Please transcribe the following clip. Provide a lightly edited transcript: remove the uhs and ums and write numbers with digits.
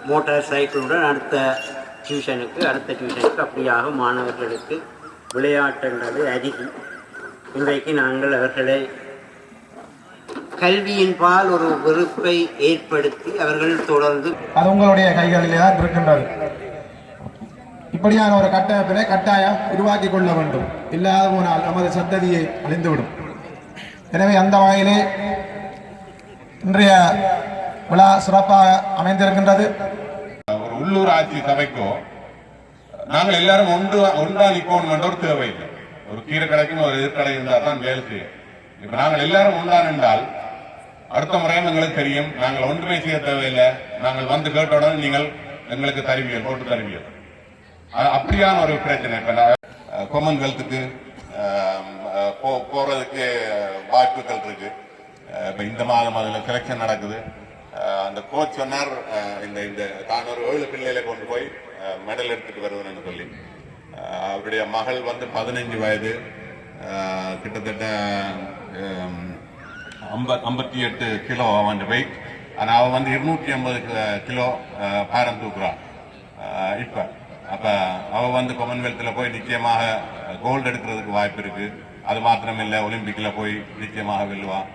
Motor சைக்கிளுடன் அடுத்த டியூஷனுக்கு அப்படியாக மாணவர்களுக்கு விளையாட்டுன்றது அருகி. இன்றைக்கு நாங்கள் அவர்களை கல்வியின் பால் ஒரு வெறுப்பை ஏற்படுத்தி அவர்கள் தொடர்ந்து அது உங்களுடைய கைகளிலே தான் இருக்கின்றது. இப்படியான ஒரு கட்டமைப்பினை கட்டாயம் உருவாக்கி கொள்ள வேண்டும். இல்லாத போனால் நமது சந்ததியை அழிந்துவிடும். எனவே அந்த வகையிலே இன்றைய விழா சிறப்பாக அமைந்திருக்கின்றது. ஒரு உள்ளூர் ஆட்சி சபைக்கோ நாங்கள் எல்லாரும் ஒன்றா நிற்போம் என்ற ஒரு தேவை இல்லை. ஒரு கீரை கடைக்கும் ஒரு எதிர்கடை இருந்தால் தான் வேலை செய்யும். இப்ப நாங்கள் எல்லாரும் ஒன்றா நின்றால் அடுத்த முறையும் எங்களுக்கு தெரியும். நாங்கள் ஒன்றுமே செய்ய தேவையில்லை. நாங்கள் வந்து கேட்டவுடன் நீங்கள் எங்களுக்கு தருவியல் போட்டு தருவியல். அப்படியான ஒரு பிரச்சனை. இப்ப காமன்வெல்த்துக்கு போறதுக்கு வாய்ப்புகள் இருக்கு. இப்ப இந்த மாதம் அதுல செலக்ஷன் நடக்குது. அந்த கோச் சொன்னார் இந்த தான் ஒரு 7 பிள்ளைகளை கொண்டு போய் மெடல் எடுத்துட்டு வருவேன்னு சொல்லி. அவருடைய மகள் வந்து 15 வயது, கிட்டத்தட்ட 58 கிலோ அவன் வெயிட். ஆனா அவன் வந்து 250 கிலோ பாரம் தூக்குறான் இப்ப. அப்ப அவ வந்து காமன்வெல்த்ல போய் நிச்சயமாக கோல்டு எடுக்கிறதுக்கு வாய்ப்பு இருக்கு. அது மாத்திரமில்லை, ஒலிம்பிக்ல போய் நிச்சயமாக வெல்லுவான்.